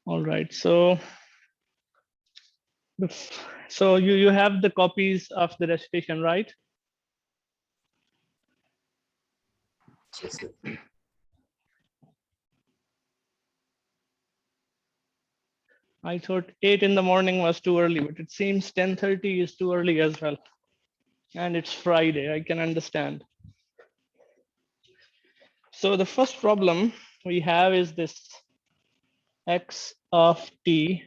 All right. So you have the copies of the recitation, right? Yes, sir. I thought 8 in the morning was too early, but it seems 10:30 is too early as well. And it's Friday, I can understand. So the first problem we have is this x of t.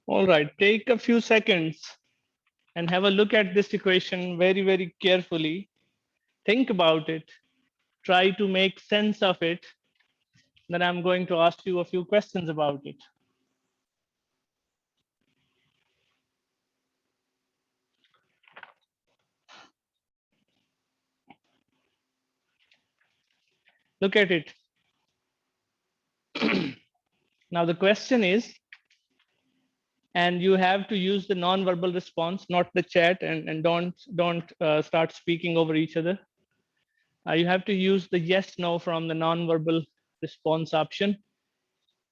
All right, take a few seconds and have a look at this equation very, very carefully. Think about it. Try to make sense of it. Then I'm going to ask you a few questions about it. Look at it. Now the question is, and you have to use the non-verbal response, not the chat, and don't start speaking over each other. You have to use the yes no from the non-verbal response option,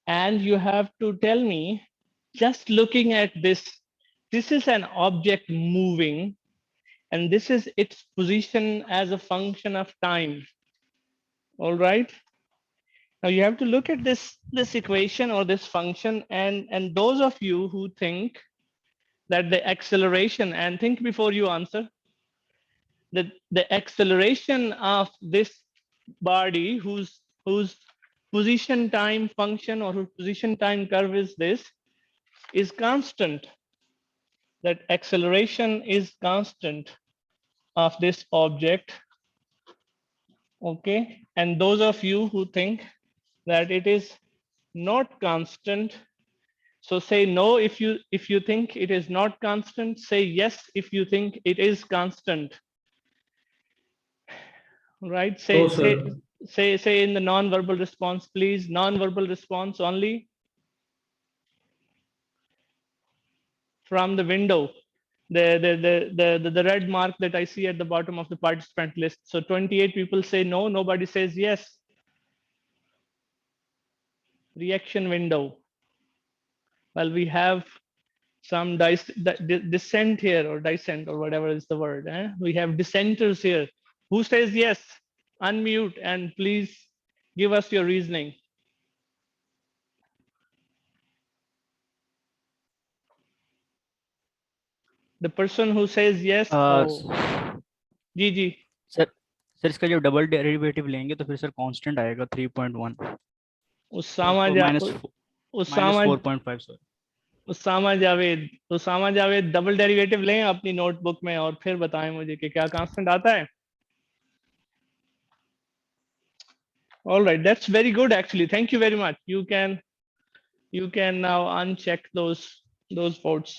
and you have to tell me, just looking at this is an object moving, and this is its position as a function of time. All right. Now you have to look at this equation or this function, and those of you who think that the acceleration, and think before you answer, that the acceleration of this body whose position time function or whose position time curve is this, is constant. That acceleration is constant of this object. Okay. And those of you who think that it is not constant, so say no if you think it is not constant, say yes if you think it is constant. Right? No, Say sir. say say in the non-verbal response, please. Non-verbal response only. From the window, the red mark that I see at the bottom of the participant list. So 28 people say no, nobody says yes. Reaction window. Well, we have some dissent here, or dissent, or whatever is the word. We have dissenters here. Who says yes? Unmute and please give us your reasoning. The person who says yes. Oh, Gigi. Sir sir इसका जब double derivative लेंगे तो फिर sir constant आएगा 3.1 उसामा तो जा minus Usama 4.5 sir Usama Javed double derivative लें अपनी नोटबुक में और फिर बताएं मुझे कि क्या कांस्टेंट आता है. All right, that's very good actually. Thank you very much. You can now uncheck those votes.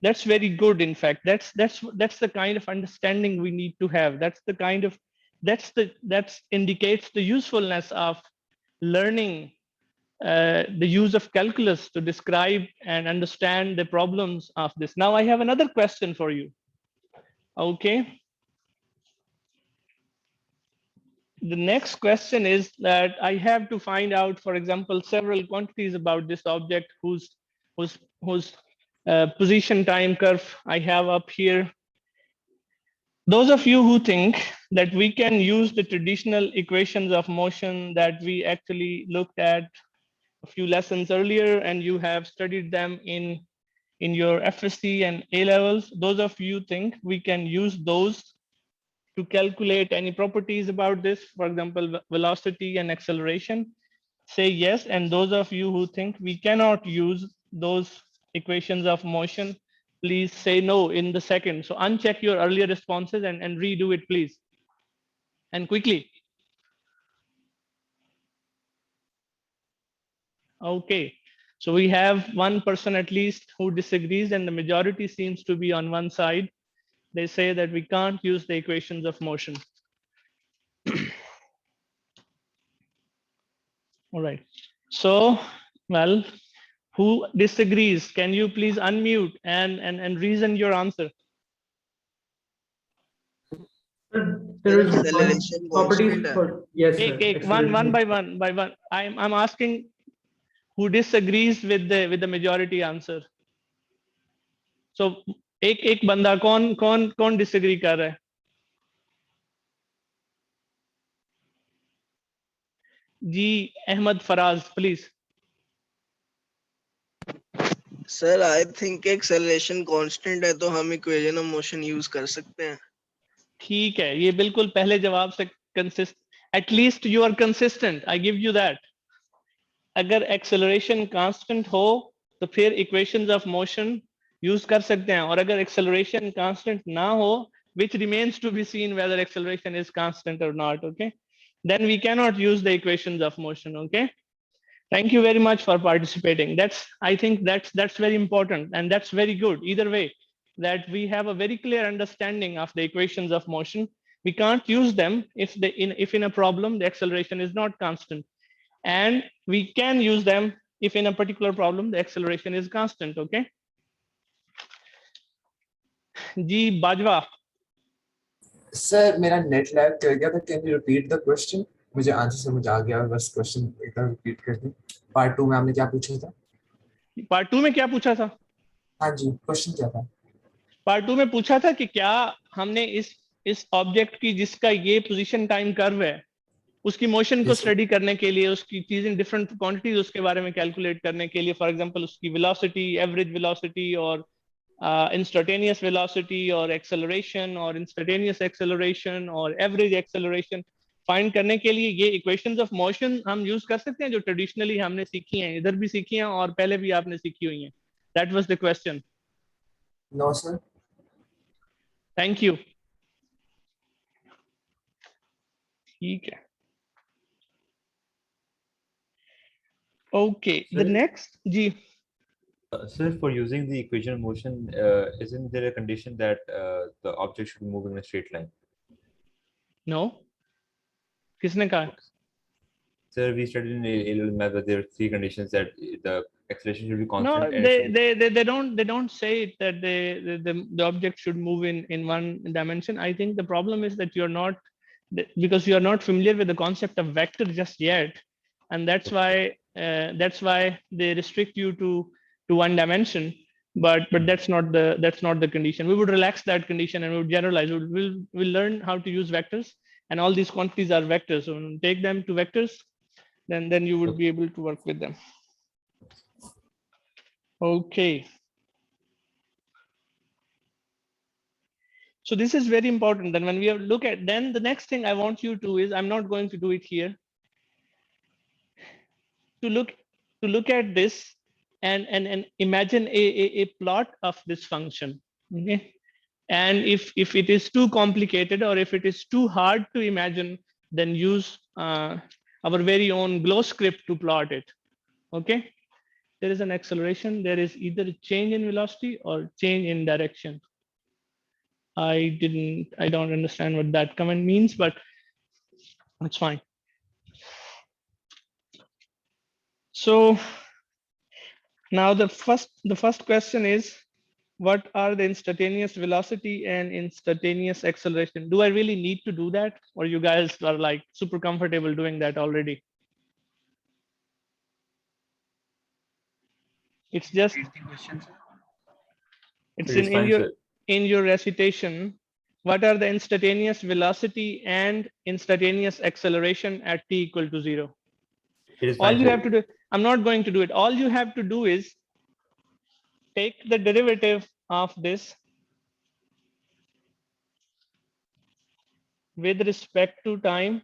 That's very good. In fact, that's the kind of understanding we need to have. That's indicates the usefulness of learning the use of calculus to describe and understand the problems of this. Now I have another question for you. Okay. The next question is that I have to find out, for example, several quantities about this object whose position time curve I have up here. Those of you who think that we can use the traditional equations of motion that we actually looked at a few lessons earlier, and you have studied them in your FSC and A levels, those of you think we can use those to calculate any properties about this, for example, velocity and acceleration, say yes. And those of you who think we cannot use those equations of motion, please say no in the second. So uncheck your earlier responses and redo it, please. And quickly. Okay. So we have one person at least who disagrees, and the majority seems to be on one side. They say that we can't use the equations of motion. All right. So, well, who disagrees? Can you please unmute and reason your answer? There is Acceleration properties constant. for yes, sir. One by Acceleration. one. I'm asking who disagrees with the majority answer. So एक बंदा कौन disagree कर रहा है? जी Ahmad Faraz, please. Sir I think acceleration constant है तो हम इक्वेशन ऑफ मोशन यूज कर सकते हैं. ठीक है, ये बिल्कुल पहले जवाब से consist, at least you are consistent, I give you that. अगर एक्सेलरेशन कांस्टेंट हो तो फिर इक्वेशंस ऑफ मोशन यूज कर सकते हैं, और अगर एक्सेलरेशन कांस्टेंट ना हो, which remains to be seen whether acceleration is constant or not, okay, then we cannot use the equations of motion. Okay, thank you very much for participating. I think that's very important, and that's very good either way, that we have a very clear understanding of the equations of motion. We can't use them if in a problem the acceleration is not constant, and we can use them if in a particular problem the acceleration is constant. Okay, जी Bajwa. Sir मेरा net lag कर गया था, can you repeat the question? मुझे answer समझ आ गया, बस क्वेश्चन एक बार रिपीट कर दें. पार्ट 2 में आपने क्या पूछा था? पार्ट 2 में क्या पूछा था? हाँ जी, क्वेश्चन क्या था? पार्ट 2 में पूछा था कि क्या हमने इस ऑब्जेक्ट की जिसका ये पोजीशन टाइम कर्व है, उसकी मोशन को Yes, sir. स्टडी करने के लिए, उसकी चीजें डिफरेंट क्वांटिटीज उसके बारे में कैलकुलेट करने के लिए, फॉर एग्जांपल उसकी वेलोसिटी, एवरेज वेलोसिटी और इंस्टेंटेनियस वेलोसिटी और एक्सेलरेशन और इंस्टेंटेनियस एक्सेलरेशन और एवरेज एक्सेलरेशन फाइंड करने के लिए ये इक्वेशंस ऑफ मोशन हम यूज कर सकते हैं, जो ट्रेडिशनली हमने सीखी हैं, इधर भी सीखी हैं और पहले भी आपने सीखी हुई हैं. That was the question. No sir. Thank you. ठीक है. Okay, the Sir? next, ji. Sir, for using the equation of motion, isn't there a condition that the object should move in a straight line? No. किसने कहा? Sir, we studied in A-level math that there are 3 conditions that the acceleration should be No, constant. And it should they don't say it that the object should move in one dimension. I think the problem is that you're not, because you are not familiar with the concept of vector just yet, and that's why they restrict you to one dimension. But that's not the condition. We would relax that condition and we would generalize. We'll learn how to use vectors, and all these quantities are vectors. So when you take them to vectors, then you would be able to work with them. Okay. So this is very important. Then when we have look at, then the next thing I want you to is, I'm not going to do it here, to look at this and imagine a plot of this function. Okay. And if it is too complicated or if it is too hard to imagine, then use our very own glow script to plot it. Okay. There is an acceleration, there is either a change in velocity or change in direction. I don't understand what that comment means, but it's fine. So now the first question is, what are the instantaneous velocity and instantaneous acceleration? Do I really need to do that, or you guys are like super comfortable doing that already? It's just, it's It is fine, sir. in your recitation. What are the instantaneous velocity and instantaneous acceleration at t equal to 0? It is All fine, you sir. have to do, I'm not going to do it. All you have to do is take the derivative of this with respect to time.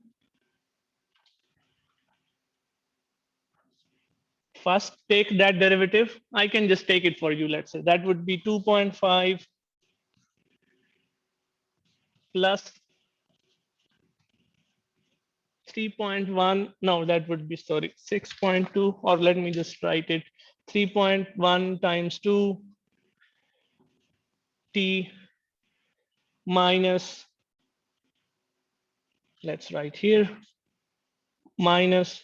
First, take that derivative. I can just take it for you. Let's say that would be 2.5 plus 3.1, no, that would be, sorry, 6.2, or let me just write it, 3.1 times 2 t minus, let's write here, minus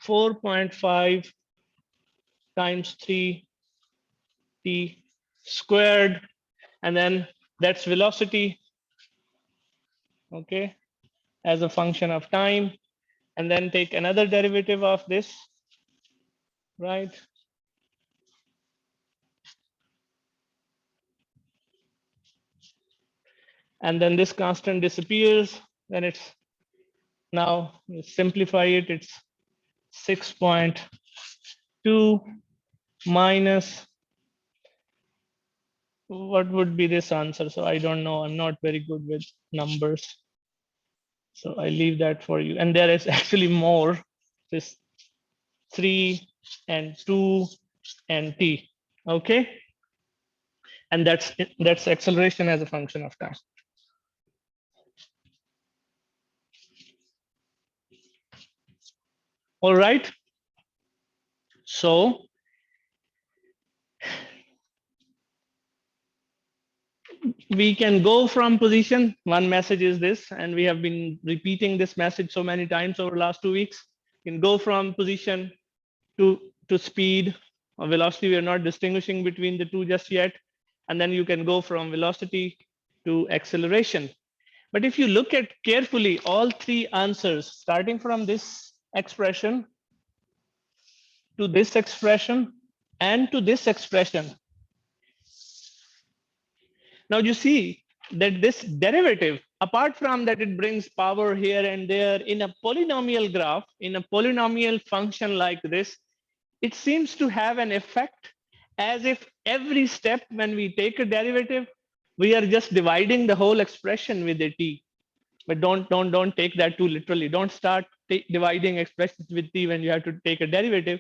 4.5 times 3 t squared, and then that's velocity, okay, as a function of time, and then take another derivative of this, right? And then this constant disappears, then it's, now you simplify it, it's 6.2 minus, what would be this answer? So I don't know, I'm not very good with numbers, so I leave that for you. And there is actually more, this 3 and 2 and t, okay? And that's acceleration as a function of time. All right, so we can go from position, one message is this, and we have been repeating this message so many times over the last 2 weeks. You can go from position to speed or velocity. We are not distinguishing between the two just yet. And then you can go from velocity to acceleration. But if you look at carefully all three answers, starting from this expression to this expression and to this expression, now you see that this derivative, apart from that it brings power here and there, in a polynomial graph, in a polynomial function like this, it seems to have an effect as if every step when we take a derivative, we are just dividing the whole expression with a t. But don't take that too literally. Don't start dividing expressions with t when you have to take a derivative.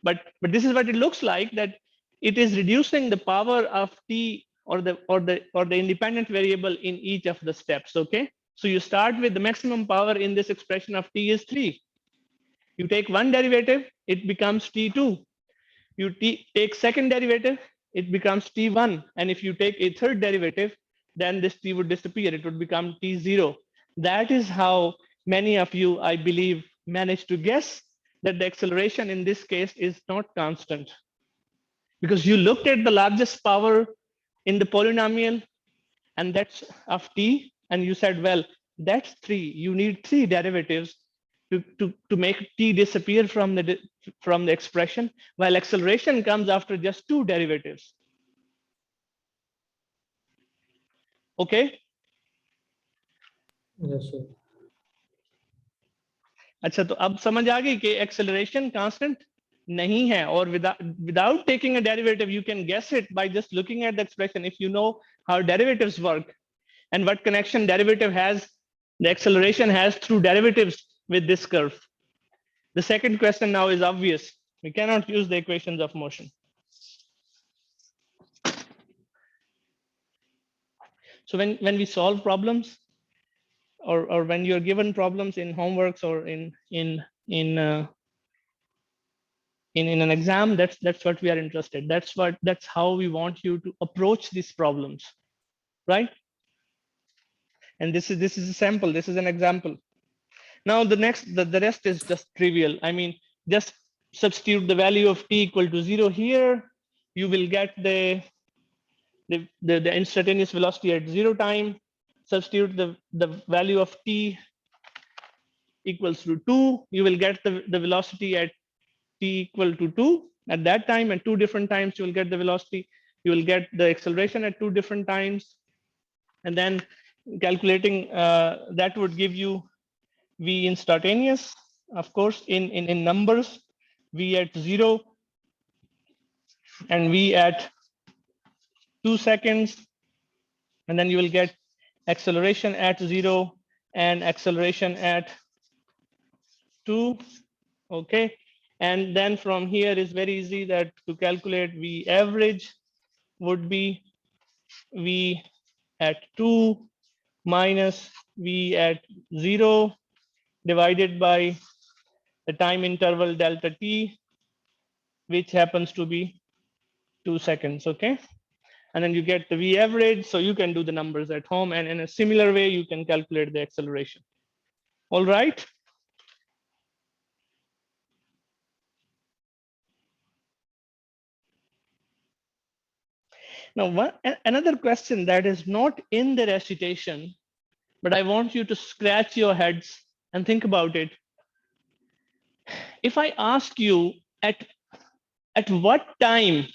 But this is what it looks like, that it is reducing the power of t or the independent variable in each of the steps. Okay, so you start with the maximum power in this expression of t is 3. You take one derivative, it becomes t2. You take second derivative, it becomes t1. And if you take a third derivative, then this t would disappear. It would become t0. That is how many of you, I believe, managed to guess that the acceleration in this case is not constant. Because you looked at the largest power in the polynomial, and that's of t, and you said, well, that's 3. You need 3 derivatives to make t disappear from the expression, while acceleration comes after just 2 derivatives. Okay? Yes, sir. अच्छा, तो अब समझ आ गई कि acceleration constant नहीं है, और without taking a derivative you can guess it by just looking at the expression. If you know how derivatives work and what connection derivative has, the acceleration has through derivatives with this curve. The second question now is obvious. We cannot use the equations of motion. So when we solve problems, or when you're given problems in homeworks or in an exam, that's what we are interested. That's how we want you to approach these problems, right? And this is a sample. This is an example. Now the rest is just trivial. I mean, just substitute the value of t equal to 0 here. You will get the instantaneous velocity at 0 time. Substitute the value of t equals to 2. You will get the velocity at t equal to 2 at that time, and 2 different times you will get the velocity. You will get the acceleration at 2 different times, and then calculating that would give you v instantaneous, of course, in numbers, v at 0 and v at 2 seconds, and then you will get acceleration at 0 and acceleration at 2. Okay, and then from here is very easy, that to calculate v average would be v at 2 minus v at 0 divided by the time interval delta t, which happens to be 2 seconds, okay? And then you get the v average, so you can do the numbers at home, and in a similar way, you can calculate the acceleration. All right? Now, another question that is not in the recitation, but I want you to scratch your heads and think about it. If I ask you at what time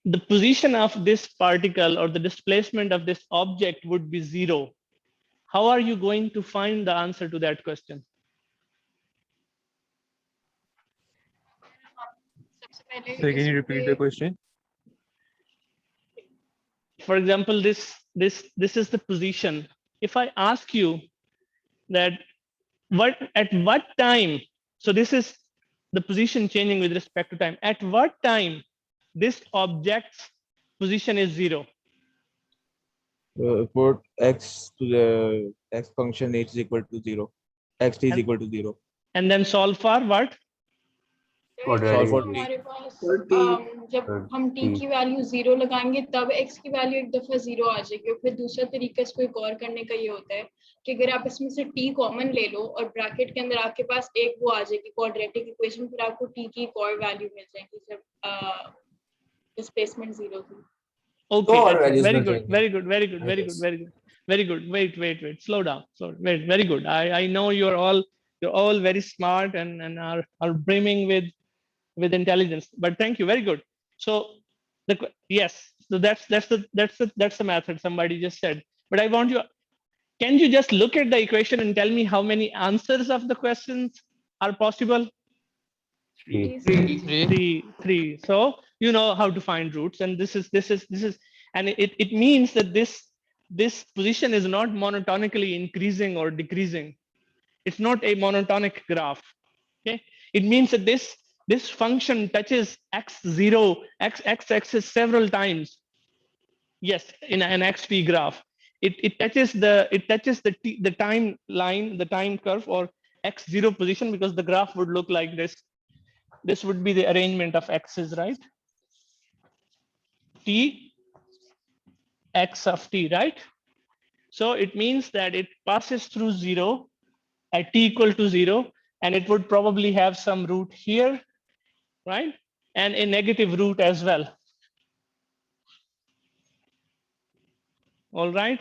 the position of this particle or the displacement of this object would be 0, how are you going to find the answer to that question? Sir, can you repeat the question? For example, this is the position. If I ask you that at what time, so this is the position changing with respect to time. At what time this object's position is 0? Put x to the x function h is equal to 0. Xt is equal to 0. And then solve for what? Solve for t. हमारे पास For t. जब हम t की value 0 लगाएंगे तब x की value एक दफा 0 आ जाएगी। और फिर दूसरा तरीका इसको एक और करने का ये होता है कि अगर आप इसमें से t कॉमन ले लो और ब्रैकेट के अंदर आपके पास एक वो आ जाएगी क्वाड्रेटिक इक्वेशन, फिर आपको t की एक और वैल्यू मिल जाएगी जब डिस्प्लेसमेंट 0 थी। Okay, और that's values very mill good, जाएंगी, very good, very good, I very guess. good, very good, very good. Wait, slow down, wait, very good. I know you're all very smart and are brimming with intelligence. But thank you, very good. So yes, so that's the method somebody just said. But I want you, can you just look at the equation and tell me how many answers of the questions are possible? Three. So you know how to find roots, and this is, and it means that this position is not monotonically increasing or decreasing. It's not a monotonic graph. Okay, it means that this function touches x0, x-axis several times. Yes, in an xp graph, it touches the timeline, the time curve, or x0 position, because the graph would look like this. This would be the arrangement of x's, right? T, x of t, right? So it means that it passes through 0 at t equal to 0, and it would probably have some root here, right? And a negative root as well. All right.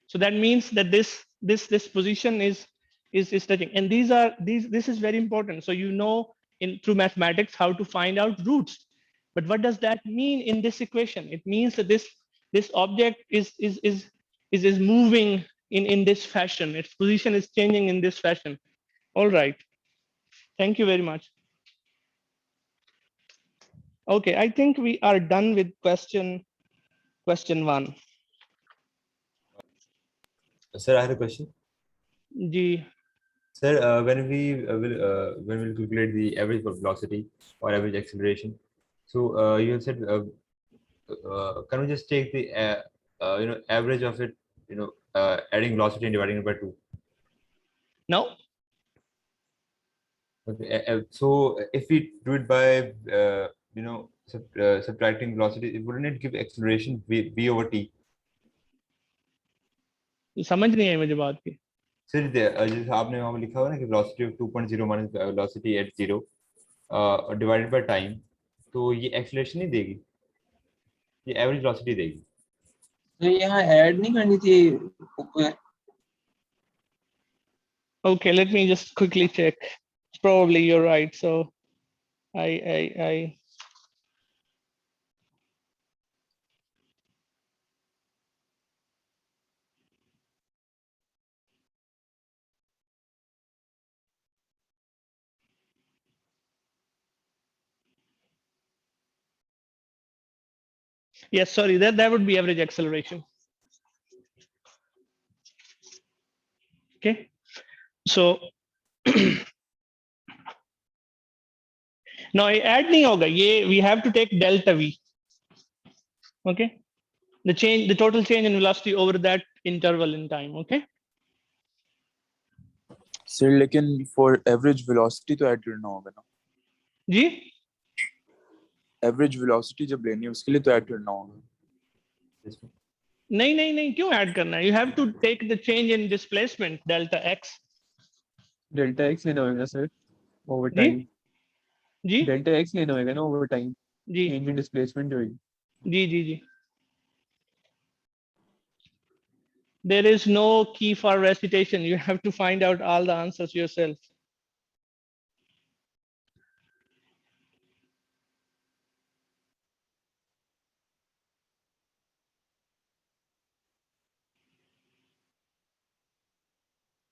So that means that this position is touching, and this is very important. So you know through mathematics how to find out roots. But what does that mean in this equation? It means that this object is moving in this fashion. Its position is changing in this fashion. All right. Thank you very much. Okay, I think we are done with question 1. Sir, I had a question. Ji. Sir, when we'll calculate the average velocity or average acceleration, so you have said, can we just take the average of it, adding velocity and dividing it by 2? No. Okay. So if we do it by subtracting velocity, wouldn't it give acceleration v over t? समझ नहीं आई मुझे बात की। Sir जैसे आपने वहाँ पे लिखा हुआ ना कि velocity of 2.0 minus velocity at 0 divided by time, तो ये acceleration नहीं देगी, ये average velocity देगी। तो यहाँ ऐड नहीं करनी थी ऊपर। Okay, let me just quickly check. Probably you're right. So I yes, sorry, that would be average acceleration. Okay, so now add नहीं होगा ये, we have to take delta v. Okay, the total change in velocity over that interval in time. Okay. Sir लेकिन for average velocity तो add करना होगा ना? जी Average velocity जब लेनी है उसके लिए तो ऐड करना होगा. नहीं क्यों ऐड करना है? You have to take the change in displacement delta x. Delta x लेना होगा सर ओवर जी टाइम. जी डेल्टा एक्स लेना होगा ना ओवर टाइम. जी चेंज इन डिस्प्लेसमेंट जो है. जी. There is no key for recitation. You have to find out all the answers yourself.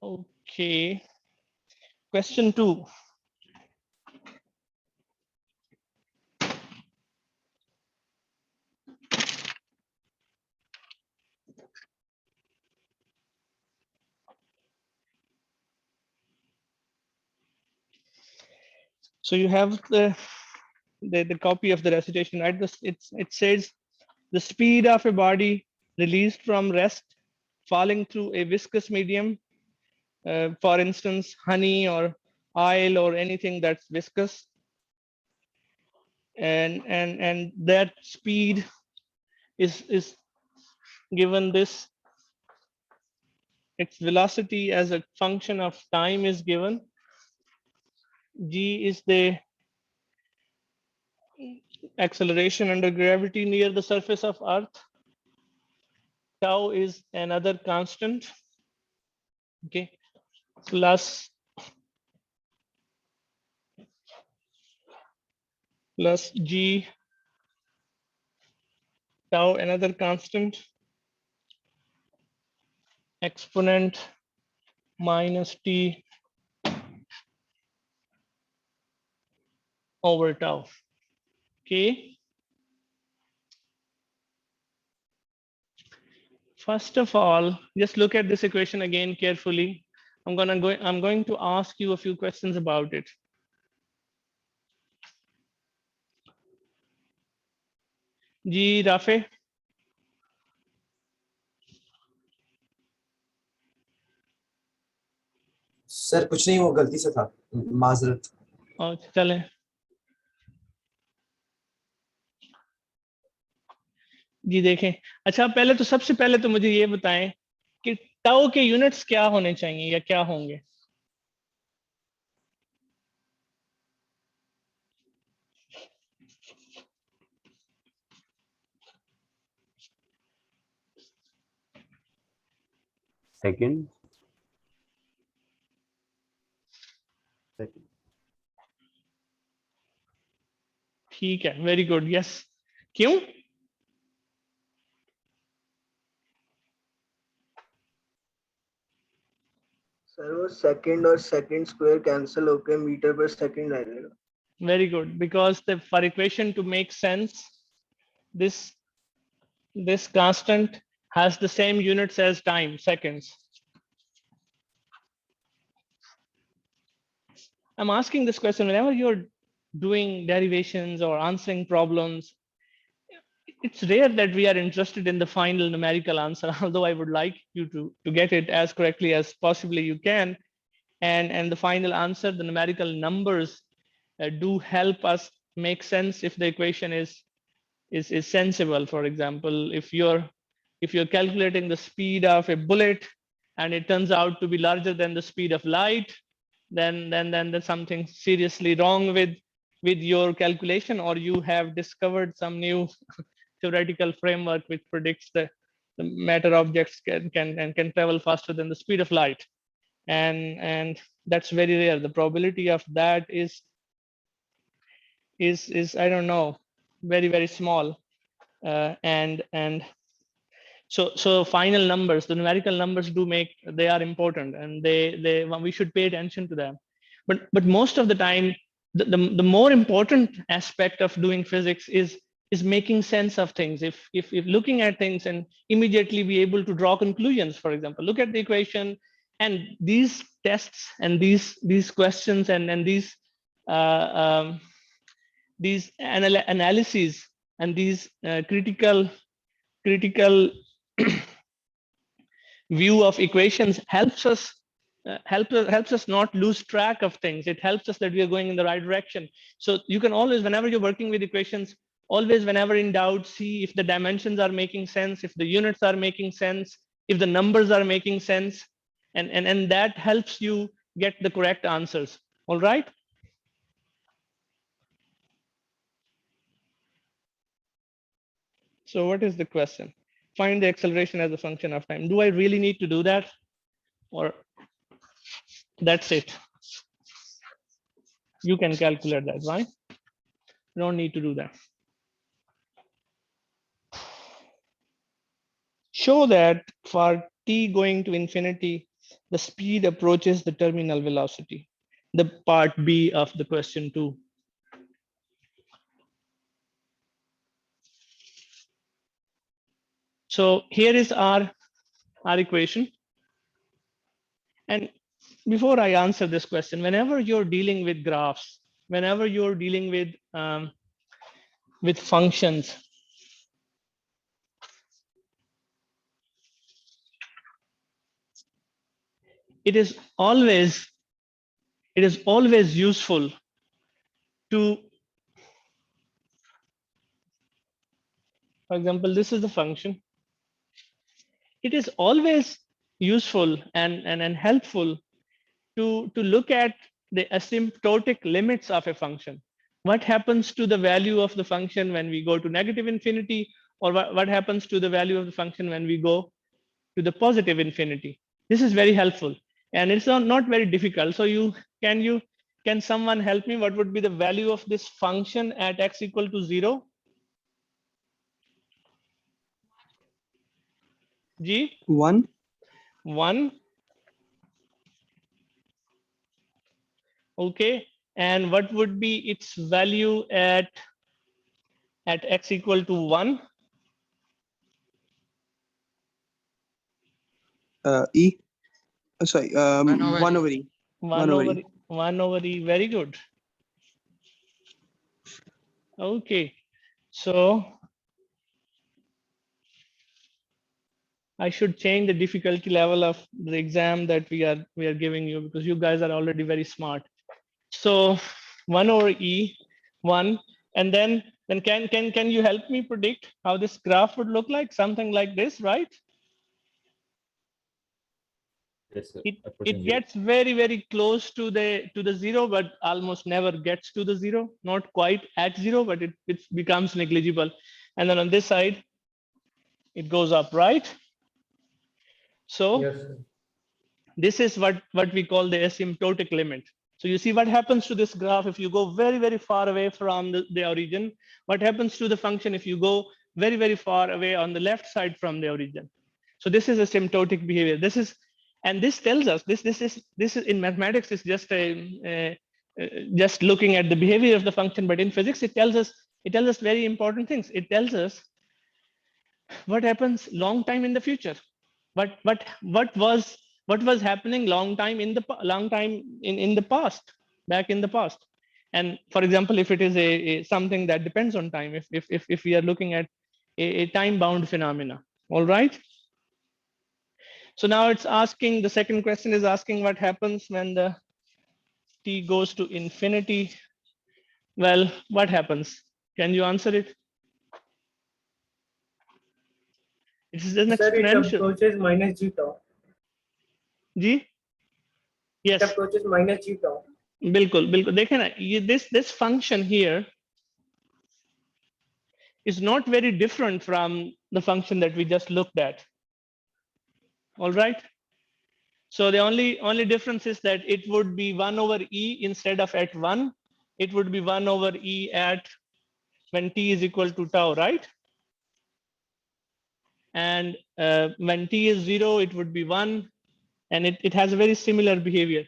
Okay. Question 2. So you have the copy of the recitation, right? It says the speed of a body released from rest falling through a viscous medium, for instance, honey or oil or anything that's viscous, and that speed is given this. Its velocity as a function of time is given. G is the acceleration under gravity near the surface of Earth. Tau is another constant. Okay, plus G tau, another constant, exponent minus T over tau. Okay. First of all, just look at this equation again carefully. I'm going to ask you a few questions about it. Ji Rafe? Sir कुछ नहीं, वो गलती से था, माजरत. चलें. जी देखें. अच्छा, पहले तो सबसे पहले तो मुझे ये बताएं कि टाउ के यूनिट्स क्या होने चाहिए या क्या होंगे? Second. ठीक है, वेरी गुड. यस, क्यों? सर वो सेकंड और सेकंड स्क्वायर कैंसिल होकर मीटर पर सेकंड आ जाएगा. Very good, because for equation to make sense, this constant has the same units as time, seconds. I'm asking this question whenever you're doing derivations or answering problems. It's rare that we are interested in the final numerical answer, although I would like you to get it as correctly as possibly you can. And the final answer, the numerical numbers, do help us make sense if the equation is sensible. For example, if you're calculating the speed of a bullet and it turns out to be larger than the speed of light, then there's something seriously wrong with your calculation, or you have discovered some new theoretical framework which predicts the matter objects can travel faster than the speed of light, and that's very rare. The probability of that is I don't know, very small, and so final numbers, the numerical numbers they are important, and we should pay attention to them. But most of the time, the more important aspect of doing physics is making sense of things. If looking at things and immediately be able to draw conclusions. For example, look at the equation, and these tests and these questions and these analyses and these critical critical view of equations helps us not lose track of things. It helps us that we are going in the right direction. So you can always, whenever you're working with equations, always, whenever in doubt, see if the dimensions are making sense, if the units are making sense, if the numbers are making sense, and that helps you get the correct answers. All right. So what is the question? Find the acceleration as a function of time. Do I really need to do that? Or that's it? You can calculate that, right? You don't need to do that. Show that for t going to infinity, the speed approaches the terminal velocity. The part B of the question 2. So here is our equation. And before I answer this question, whenever you're dealing with graphs, whenever you're dealing with functions, it is always useful to, for example, this is the function. It is always useful and helpful to look at the asymptotic limits of a function. What happens to the value of the function when we go to negative infinity, or what happens to the value of the function when we go to the positive infinity? This is very helpful, and it's not very difficult. So can someone help me? What would be the value of this function at x equal to 0? G? 1. 1. Okay. And what would be its value at x equal to 1? E. Sorry. 1 over E. 1 over E. Very good. Okay. So I should change the difficulty level of the exam that we are giving you, because you guys are already very smart. So 1 over E, 1, and then can you help me predict how this graph would look like? Something like this, right? Yes, sir. It gets very close to the 0, but almost never gets to the 0. Not quite at 0, but it becomes negligible. And then on this side, it goes up, right? So yes, this is what we call the asymptotic limit. So you see what happens to this graph if you go very far away from the origin. What happens to the function if you go very far away on the left side from the origin? So this is asymptotic behavior. This tells us this is in mathematics is just just looking at the behavior of the function, but in physics it tells us very important things. It tells us what happens long time in the future. What was happening long time in the past, back in the past. And for example, if it is a something that depends on time, if we are looking at a time bound phenomena. All right. So now it's asking, the second question is asking what happens when the t goes to infinity. Well, what happens? Can you answer it? It is an exponential. It approaches minus g tau. G? Yes. It approaches minus g tau. बिल्कुल देखें ना, this function here is not very different from the function that we just looked at. All right. So the only difference is that it would be 1 over e instead of at 1. It would be 1 over e at when t is equal to tau, right? And when t is 0, it would be 1, and it has a very similar behavior.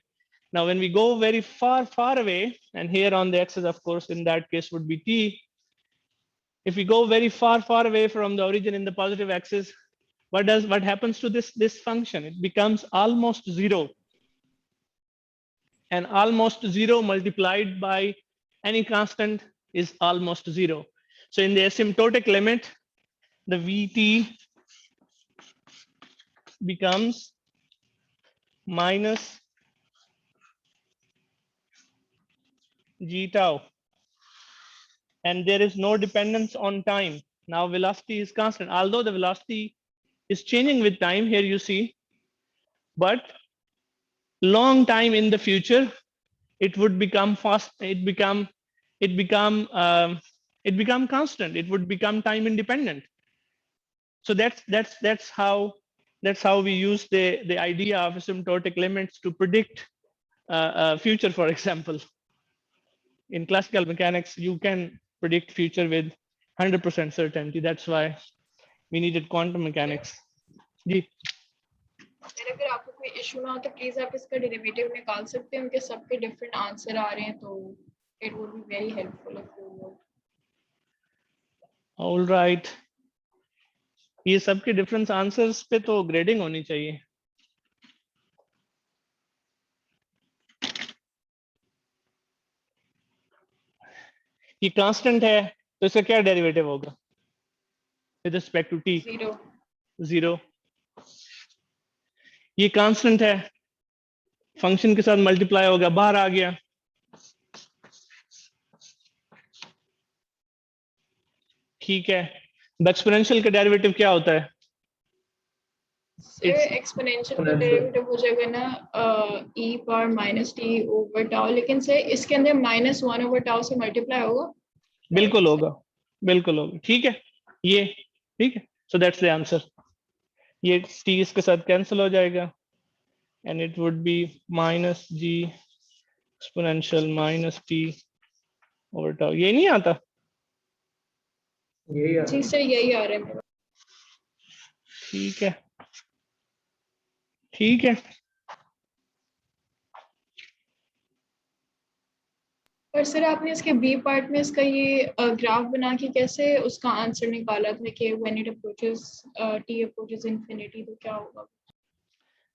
Now, when we go very far away, and here on the axis, of course, in that case would be t. If we go very far away from the origin in the positive axis, what happens to this function? It becomes almost 0. And almost 0 multiplied by any constant is almost 0. So in the asymptotic limit, the Vt becomes minus g tau, and there is no dependence on time. Now velocity is constant, although the velocity is changing with time here, you see, but long time in the future it would become fast, it become constant, it would become time independent. So that's how we use the idea of asymptotic limits to predict future. For example, in classical mechanics you can predict future with 100% certainty. That's why we needed quantum mechanics. जी फिर अगर आपको कोई issue ना हो तो please आप इसका derivative निकाल सकते हैं, उनके सबके डिफरेंट आंसर आ रहे हैं, तो it would be very helpful if you would. All right, ये सबके डिफरेंस आंसर्स पे तो ग्रेडिंग होनी चाहिए। ये कांस्टेंट है तो इसका क्या डेरिवेटिव होगा with respect to t? Zero. Zero. ये कांस्टेंट है, फंक्शन के साथ मल्टीप्लाई होगा, बाहर आ गया। ठीक है, एक्सपोनेंशियल का डेरिवेटिव क्या होता है? एक्सपोनेंशियल का डेरिवेटिव हो जाएगा ना e power minus t over tau, लेकिन से इसके अंदर माइनस वन ओवर टाउ से मल्टीप्लाई होगा। बिल्कुल होगा, बिल्कुल होगा। ठीक है, ये ठीक है। So that's the answer. ये टी इसके साथ कैंसिल हो जाएगा and it would be minus g exponential minus t over tau. ये नहीं आता? जी सर यही आ रहा है मेरा। ठीक है, ठीक है। पर सर आपने इसके बी पार्ट में इसका ये ग्राफ बना के कैसे उसका आंसर निकाला था कि when it approaches T approaches infinity तो क्या होगा?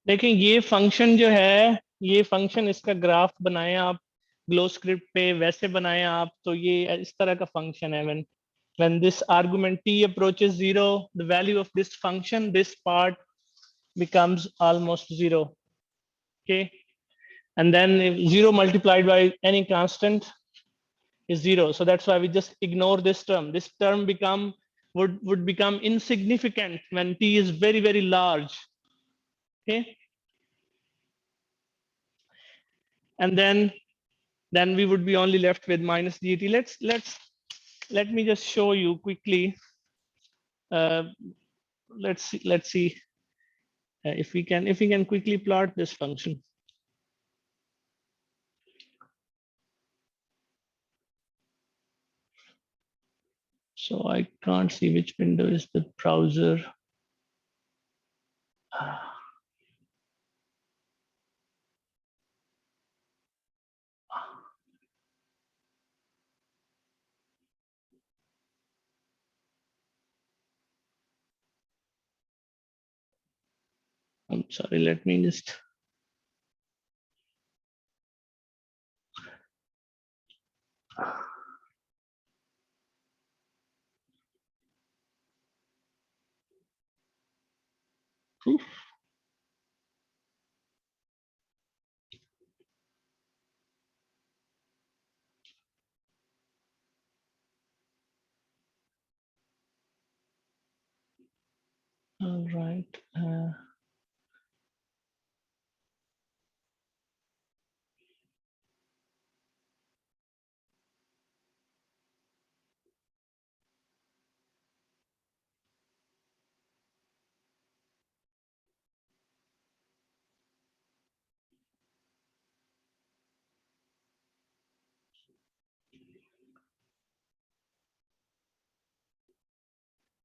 देखें, ये फंक्शन जो है, ये फंक्शन, इसका ग्राफ बनाए आप ग्लो स्क्रिप्ट पे, वैसे बनाए आप, तो ये इस तरह का फंक्शन है। when this argument t approaches 0, the value of this function, this part becomes almost 0. Okay, and then if 0 multiplied by any constant is 0, so that's why we just ignore this term. This term would become insignificant when t is very, very large. Okay, and then we would be only left with minus dt. Let me just show you quickly. Let's see if we can quickly plot this function. So I can't see which window is the browser. I'm sorry, let me just. Oof. All right.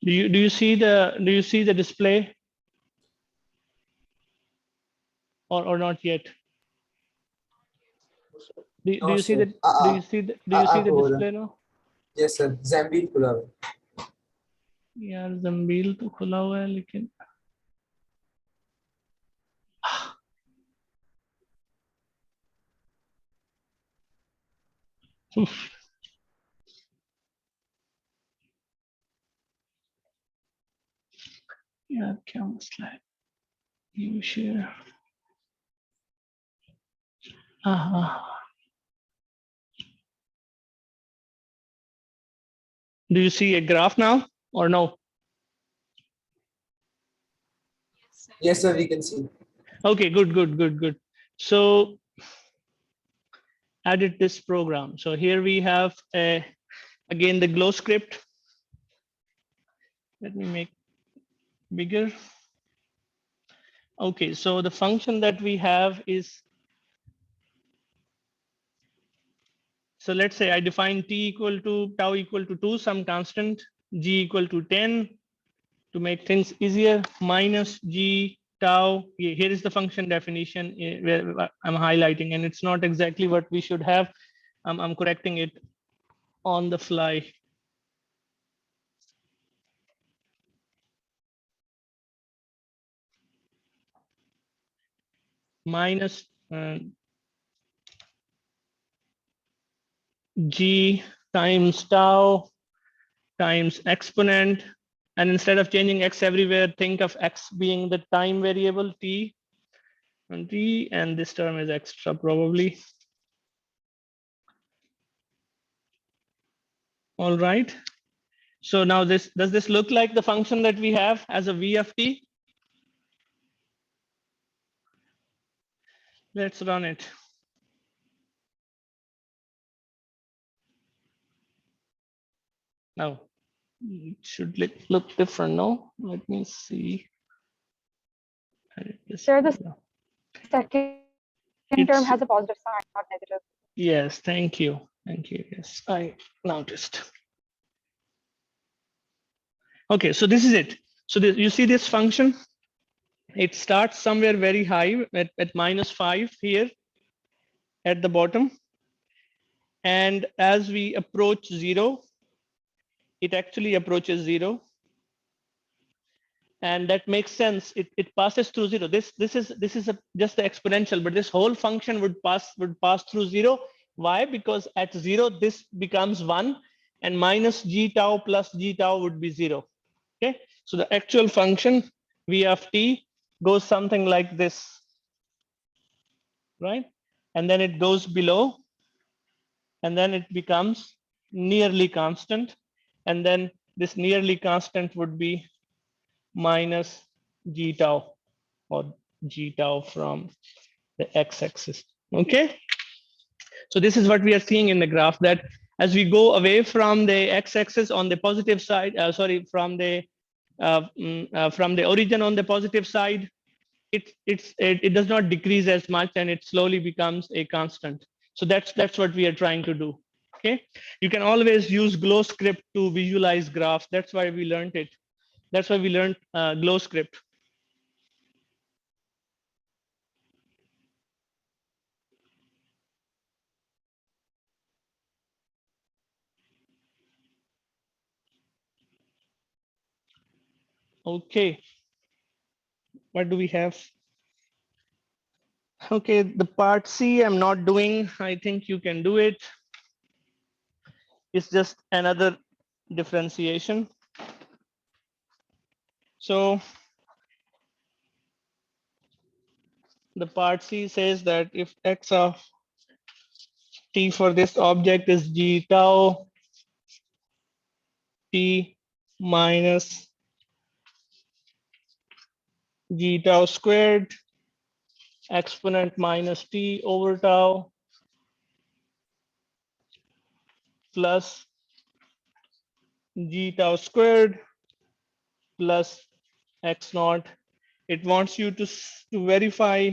Do you see the display or not yet? Do No, you see sir. the display now? Yes sir, Zambil खुला हुआ है। यार जम्बील तो खुला हुआ है लेकिन उफ, यार क्या मसला है? You share. Do you see a graph now or no? Yes, sir, we can see. Okay, good. So added this program. So here we have again the glow script. Let me make bigger. Okay, so the function that we have is, so let's say I define t equal to tau equal to 2, some constant, g equal to 10 to make things easier, minus g tau. Here is the function definition where I'm highlighting, and it's not exactly what we should have. I'm correcting it on the fly. Minus g times tau times exponent, and instead of changing x everywhere, think of x being the time variable t, and this term is extra probably. All right. So now does this look like the function that we have as a v of t? Let's run it. Now it should look different. No, let me see. Sir, the second term It's- has a positive sign, not negative. Yes, thank you. Yes, I noticed. Okay, so this is it. So you see this function? It starts somewhere very high at -5 here at the bottom. And as we approach 0, it actually approaches 0. And that makes sense. It passes through 0. This is just the exponential, but this whole function would pass through 0. Why? Because at 0 this becomes 1, and minus g tau plus g tau would be 0. Okay, so the actual function v of t goes something like this, right? And then it goes below, and then it becomes nearly constant, and then this nearly constant would be minus g tau, or g tau from the x-axis. Okay, so this is what we are seeing in the graph, that as we go away from the x-axis on the positive side, from the origin on the positive side, it does not decrease as much, and it slowly becomes a constant. So that's what we are trying to do. Okay, you can always use glow script to visualize graphs. That's why we learned it. That's why we learned glow script. Okay, what do we have? Okay, the part C I'm not doing. I think you can do it. It's just another differentiation. So the part C says that if x of t for this object is g tau t minus g tau squared exponent minus t over tau plus g tau squared plus x naught. It wants you to verify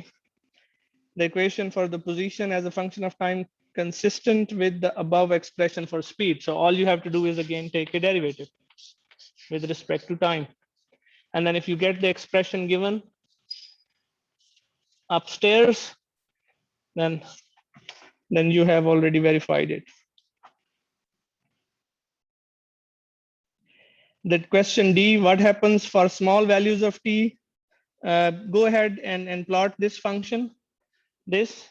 the equation for the position as a function of time consistent with the above expression for speed. So all you have to do is again take a derivative with respect to time. And then if you get the expression given upstairs, then you have already verified it. That question D, what happens for small values of t? Go ahead and plot this function, this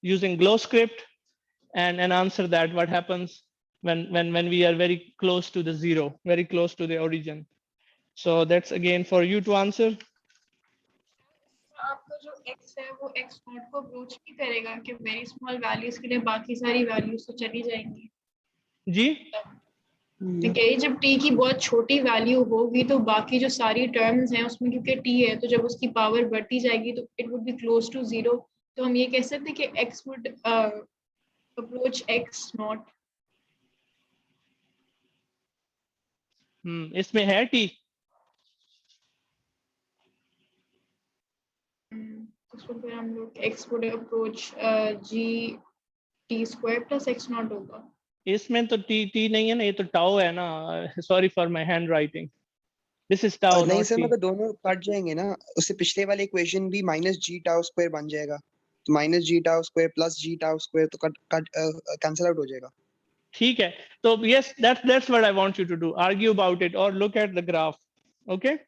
using glow script, and answer that what happens when we are very close to the 0, very close to the origin. So that's again for you to answer. आपका जो x है वो x not को approach नहीं करेगा कि very small values के लिए बाकी सारी वैल्यूज तो चली जाएंगी। जी मैं कह रही जब t की बहुत छोटी वैल्यू होगी तो बाकी जो सारी टर्म्स हैं उसमें क्योंकि t है तो जब उसकी पावर बढ़ती जाएगी तो it would be close to 0। तो हम ये कह सकते हैं कि x would approach x naught. इसमें है t। उसको फिर हम लोग x वुड अप्रोच g t square plus x naught होगा। इसमें तो t नहीं है ना, ये तो टाउ है ना। Sorry for my hand writing, this is tau नहीं नॉट सर t। मतलब दोनों कट जाएंगे ना, उससे पिछले वाले इक्वेशन भी माइनस जी टाउ स्क्वायर बन जाएगा, तो माइनस जी टाउ स्क्वायर प्लस जी टाउ स्क्वायर तो कट कट कैंसिल आउट हो जाएगा। ठीक है, तो yes, that's what I want you to do, argue about it or look at the graph. Okay,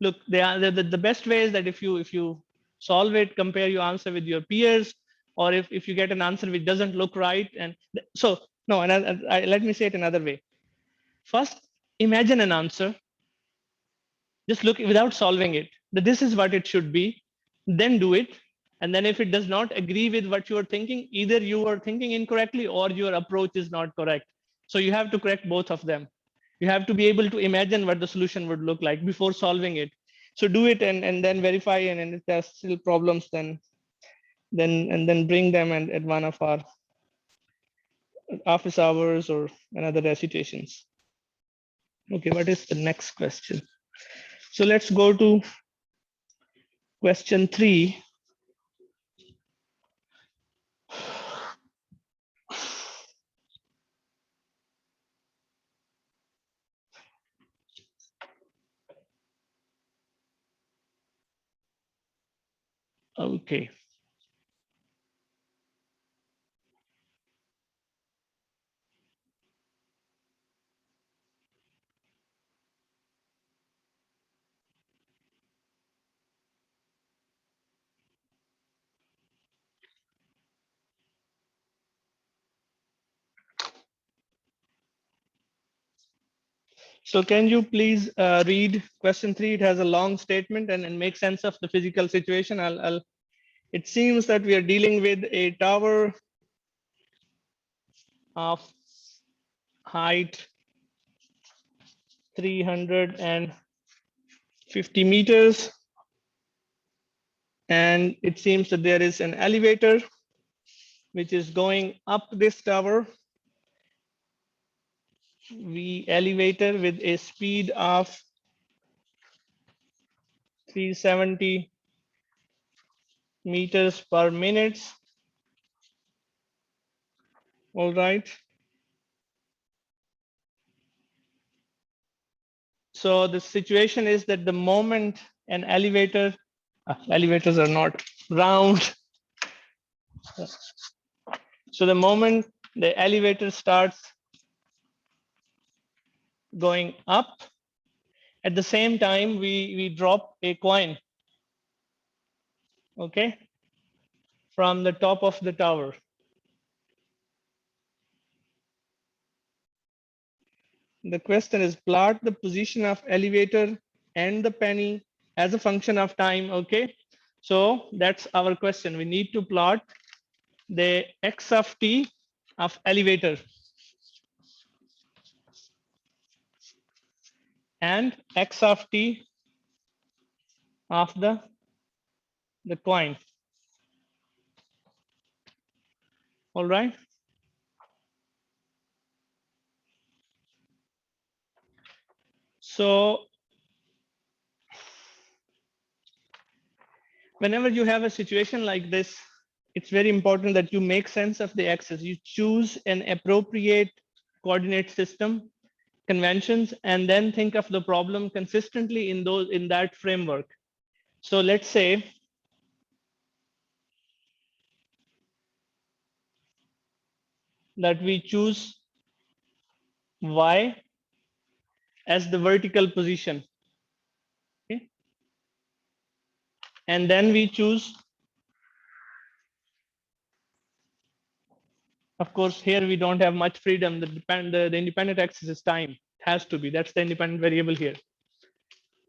look, the best way is that if you solve it, compare your answer with your peers, or if you get an answer which doesn't look right, and so no, and let me say it another way. First, imagine an answer, just look without solving it, that this is what it should be, then do it. And then if it does not agree with what you are thinking, either you are thinking incorrectly or your approach is not correct. So you have to correct both of them. You have to be able to imagine what the solution would look like before solving it. So do it and then verify, and if there's still problems, then bring them and at one of our office hours or another recitations. Okay, what is the next question? So let's go to question 3. Okay. So can you please read question 3? It has a long statement and make sense of the physical situation. It seems that we are dealing with a tower of height 350 meters. And it seems that there is an elevator which is going up this tower. The elevator with a speed of 370 meters per minute. All right. So the situation is that the moment an elevators are not round. So the moment the elevator starts going up, at the same time we drop a coin, okay, from the top of the tower. The question is, plot the position of elevator and the penny as a function of time. Okay, so that's our question. We need to plot the x of t of elevator and x of t of the coin. All right. So whenever you have a situation like this, it's very important that you make sense of the axis. You choose an appropriate coordinate system, conventions, and then think of the problem consistently in that framework. So let's say that we choose y as the vertical position. Okay. And then we choose Of course, here we don't have much freedom. The independent axis is time. It has to be. That's the independent variable here.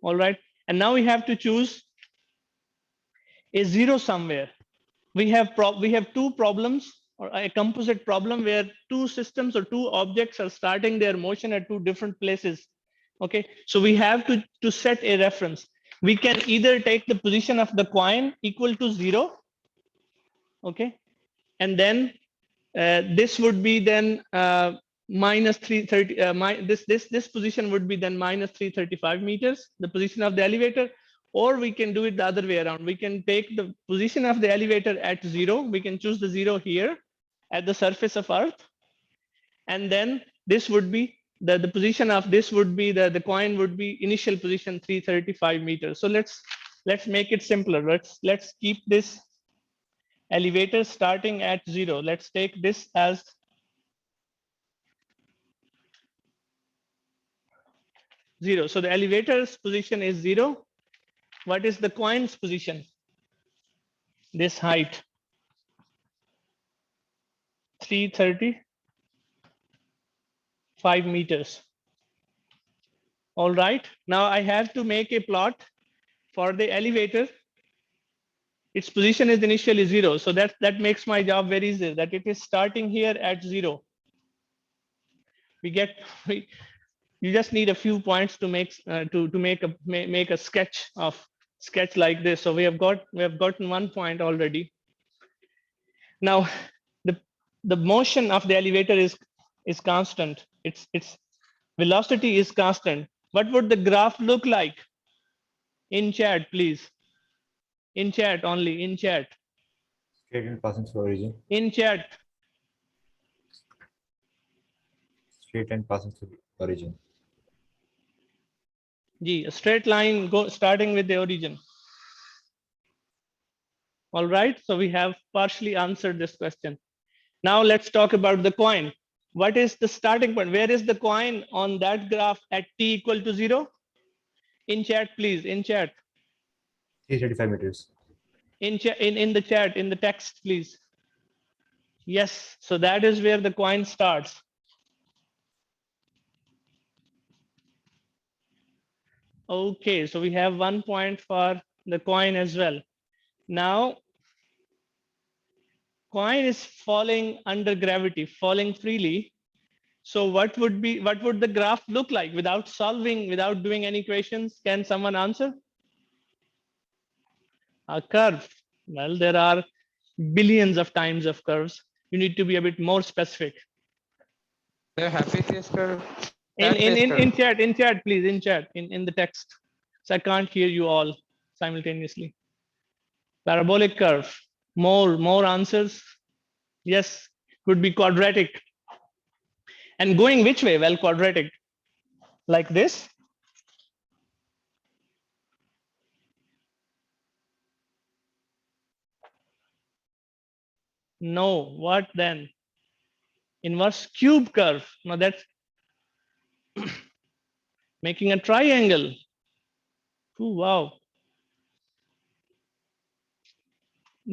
All right. And now we have to choose a zero somewhere. We have two problems, or a composite problem where two systems or two objects are starting their motion at two different places. Okay. So we have to set a reference. We can either take the position of the coin equal to 0. Okay. And then this would be then minus 330. This position would be then minus 335 meters, the position of the elevator. Or we can do it the other way around. We can take the position of the elevator at 0. We can choose the 0 here at the surface of Earth. And then this would be the position of this would be the coin would be initial position 335 meters. So let's make it simpler. Let's keep this elevator starting at 0. Let's take this as 0. So the elevator's position is 0. What is the coin's position? This height, 335 meters. All right. Now I have to make a plot for the elevator. Its position is initially 0. So that makes my job very easy, that it is starting here at 0. You just need a few points to make a sketch like this. So we have gotten 1 point already. Now the motion of the elevator is constant. Its velocity is constant. What would the graph look like? In chat, please. In chat only. In chat. Straight and passing through origin. In chat. Straight and passing through origin. A straight line starting with the origin. All right, so we have partially answered this question. Now let's talk about the coin. What is the starting point? Where is the coin on that graph at t equal to 0? In chat, please. In chat. 335 meters. In the chat, in the text, please. Yes, so that is where the coin starts. Okay, so we have 1 point for the coin as well. Now, coin is falling under gravity, falling freely. So what would the graph look like without solving, without doing any equations? Can someone answer? A curve. Well, there are billions of times of curves. You need to be a bit more specific. The happy face curve. In chat, please, in chat, in the text. So I can't hear you all simultaneously. Parabolic curve. More answers. Yes, could be quadratic. And going which way? Well, quadratic. Like this. No, what then? Inverse cube curve. Now that's making a triangle. Ooh, wow.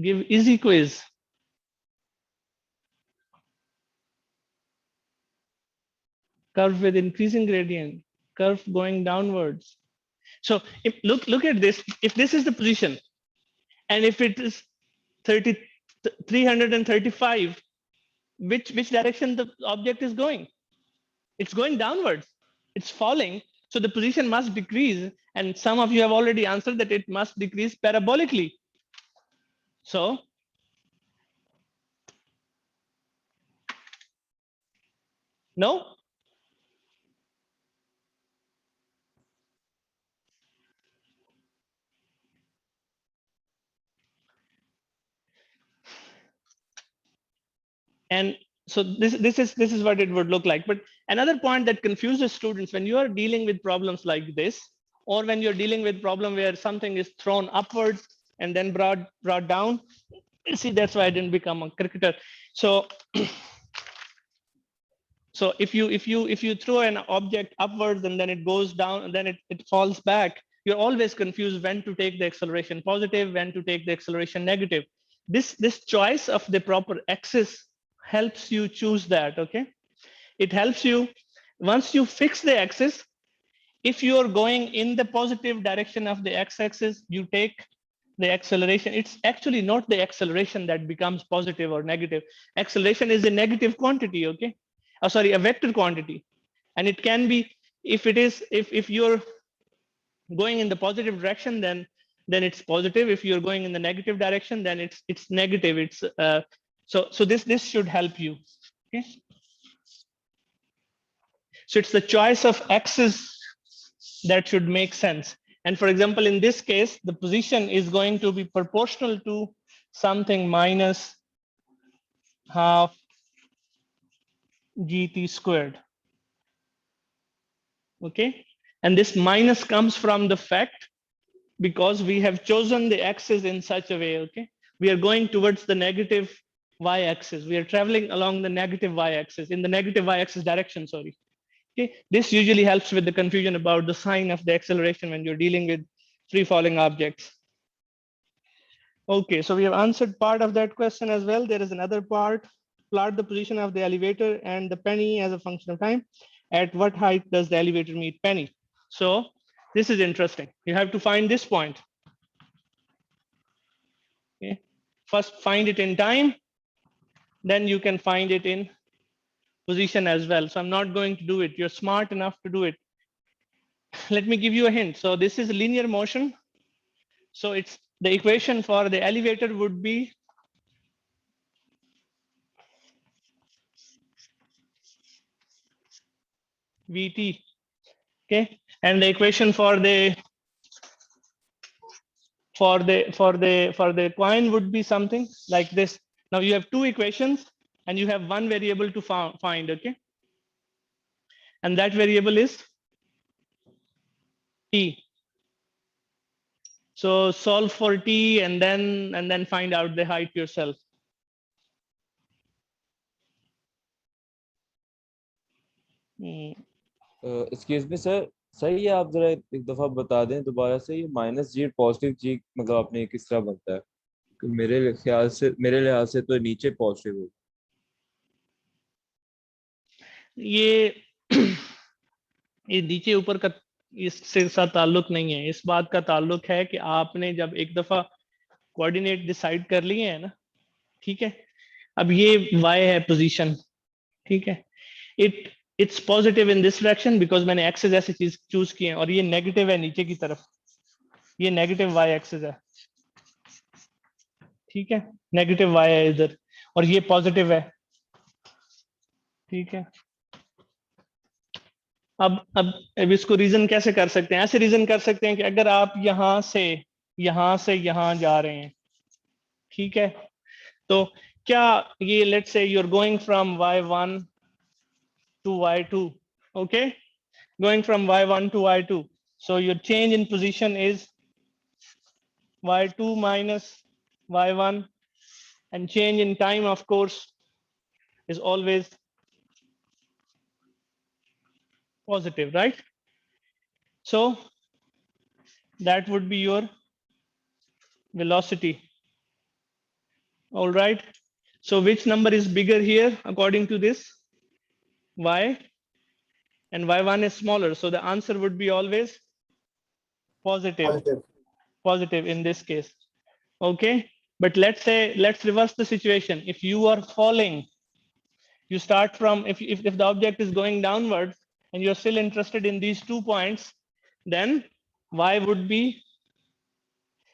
Give easy quiz. Curve with increasing gradient, curve going downwards. So if look at this, if this is the position, and if it is 335, which direction the object is going? It's going downwards. It's falling. So the position must decrease. And some of you have already answered that it must decrease parabolically. So no? And so this is what it would look like. But another point that confuses students when you are dealing with problems like this, or when you're dealing with problem where something is thrown upwards and then brought down. See, that's why I didn't become a cricketer. So so if you throw an object upwards and then it goes down and then it falls back, you're always confused when to take the acceleration positive, when to take the acceleration negative. This choice of the proper axis helps you choose that. Okay, it helps you once you fix the axis. If you are going in the positive direction of the x-axis, you take the acceleration. It's actually not the acceleration that becomes positive or negative. Acceleration is a negative quantity. Okay, sorry, a vector quantity, and it can be, if you're going in the positive direction, then it's positive. If you're going in the negative direction, then it's negative. It's so this should help you. Okay, so it's the choice of axis that should make sense. And for example, in this case, the position is going to be proportional to something minus half gt squared. Okay, and this minus comes from the fact because we have chosen the axis in such a way. Okay, we are going towards the negative y-axis. We are traveling along the negative y-axis, in the negative y-axis direction, sorry. Okay, this usually helps with the confusion about the sign of the acceleration when you're dealing with free falling objects. Okay, so we have answered part of that question as well. There is another part. Plot the position of the elevator and the penny as a function of time. At what height does the elevator meet penny? So this is interesting. You have to find this point. Okay, first find it in time, then you can find it in position as well. So I'm not going to do it. You're smart enough to do it. Let me give you a hint. So this is linear motion. So it's the equation for the elevator would be Vt. Okay, and the equation for the coin would be something like this. Now you have two equations and you have one variable to find. Okay, and that variable is t. So solve for t and then find out the height yourself. Excuse me sir, सही है, आप जरा एक दफा बता दें दोबारा से, ये माइनस जी पॉजिटिव जी मतलब आपने किस तरह बनता है? कि मेरे लिहाज से तो नीचे पॉजिटिव है। ये नीचे ऊपर का इससे साथ ताल्लुक नहीं है। इस बात का ताल्लुक है कि आपने जब एक दफा कोऑर्डिनेट डिसाइड कर लिए हैं ना, ठीक है, अब ये y है पोजीशन, ठीक है, it's positive in this direction because मैंने एक्सेस ऐसी चीज चूज की है, और ये नेगेटिव है नीचे की तरफ, ये नेगेटिव y एक्सेस है, ठीक है, नेगेटिव y है इधर और ये पॉजिटिव है, ठीक है। अब इसको रीजन कैसे कर सकते हैं? ऐसे रीजन कर सकते हैं कि अगर आप यहां से यहां जा रहे हैं, ठीक है, तो क्या ये लेट्स से you are going from y1 to y2, okay, going from y1 to y2, so your change in position is y2 minus y1, and change in time of course is always positive, right? So that would be your velocity. All right, so which number is bigger here according to this? Y, and y1 is smaller, so the answer would be always positive in this case. Okay, but let's reverse the situation. If you are falling, you start from, if the object is going downwards and you're still interested in these 2 points, then y would be,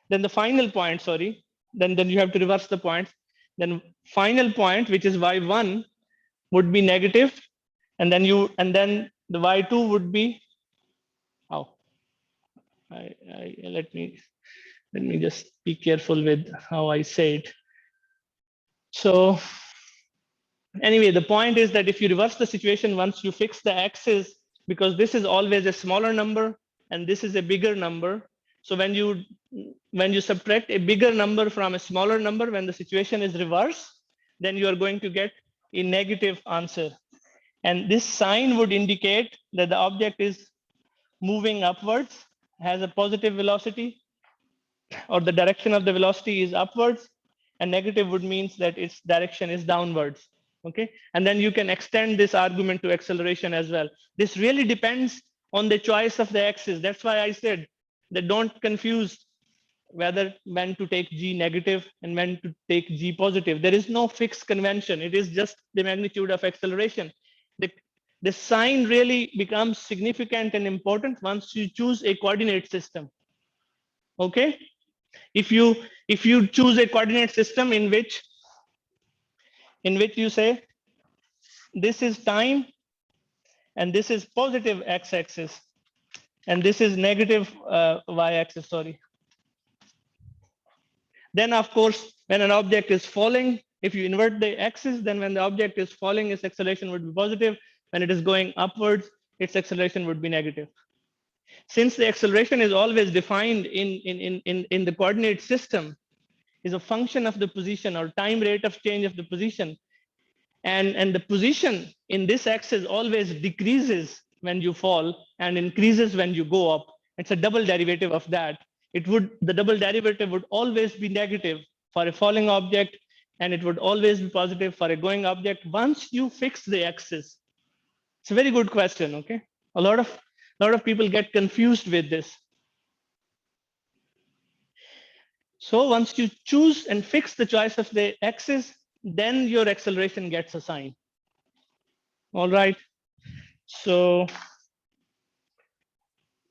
then the final point, sorry, then you have to reverse the points. Then final point, which is y1, would be negative, and then the y2 would be, oh, let me just be careful with how I say it. So anyway, the point is that if you reverse the situation, once you fix the axis, because this is always a smaller number and this is a bigger number, so when you subtract a bigger number from a smaller number, when the situation is reversed, then you are going to get a negative answer, and this sign would indicate that the object is moving upwards, has a positive velocity, or the direction of the velocity is upwards, and negative would means that its direction is downwards. Okay, and then you can extend this argument to acceleration as well. This really depends on the choice of the axis. That's why I said that don't confuse whether when to take g negative and when to take g positive. There is no fixed convention. It is just the magnitude of acceleration. The sign really becomes significant and important once you choose a coordinate system. Okay, if you choose a coordinate system in which you say this is time and this is positive x-axis and this is negative y-axis, sorry. Then of course, when an object is falling, if you invert the axis, then when the object is falling, its acceleration would be positive. When it is going upwards, its acceleration would be negative. Since the acceleration is always defined in the coordinate system, is a function of the position or time rate of change of the position. And the position in this axis always decreases when you fall and increases when you go up. It's a double derivative of that. The double derivative would always be negative for a falling object, and it would always be positive for a going object once you fix the axis. It's a very good question, okay? A lot of people get confused with this. So once you choose and fix the choice of the axis, then your acceleration gets a sign. All right. So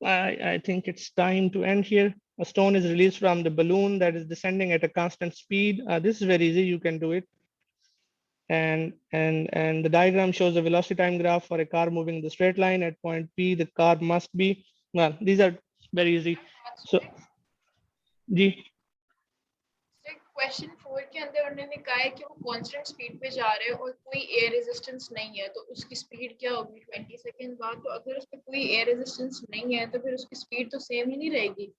I think it's time to end here. A stone is released from the balloon that is descending at a constant speed. This is very easy. You can do it. And the diagram shows a velocity time graph for a car moving in the straight line at point P. The car must be, well, these are very easy. So, जी. Question 4 के अंदर उन्होंने कहा है कि वो constant speed पे जा रहे हैं और कोई एयर रेजिस्टेंस नहीं है, तो उसकी स्पीड क्या होगी 20 सेकंड बाद? तो अगर उसमें कोई एयर रेजिस्टेंस नहीं है तो फिर उसकी स्पीड तो सेम ही नहीं रहेगी।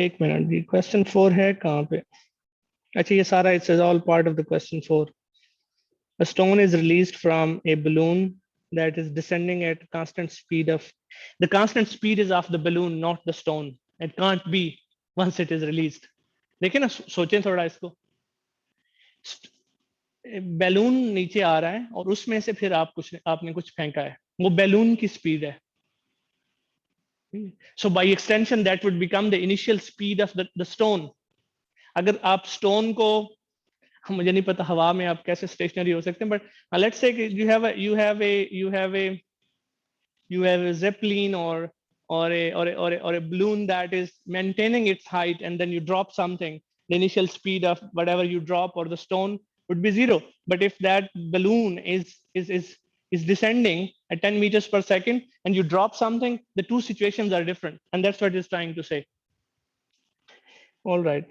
एक मिनट जी, क्वेश्चन 4 है कहाँ पे? अच्छा, ये सारा it's all part of the question 4. A stone is released from a balloon that is descending at constant speed of, the constant speed is of the balloon, not the stone. It can't be once it is released. देखिए ना, सोचें थोड़ा इसको. Balloon नीचे आ रहा है और उसमें से फिर आपने कुछ फेंका है, वो बैलून की स्पीड है. So by extension that would become the initial speed of the stone. अगर आप स्टोन को, मुझे नहीं पता हवा में आप कैसे स्टेशनरी हो सकते हैं, but let's say you have a zeppelin or a balloon that is maintaining its height, and then you drop something. The initial speed of whatever you drop or the stone would be 0. But if that balloon is descending at 10 meters per second and you drop something, the two situations are different, and that's what it's trying to say. All right.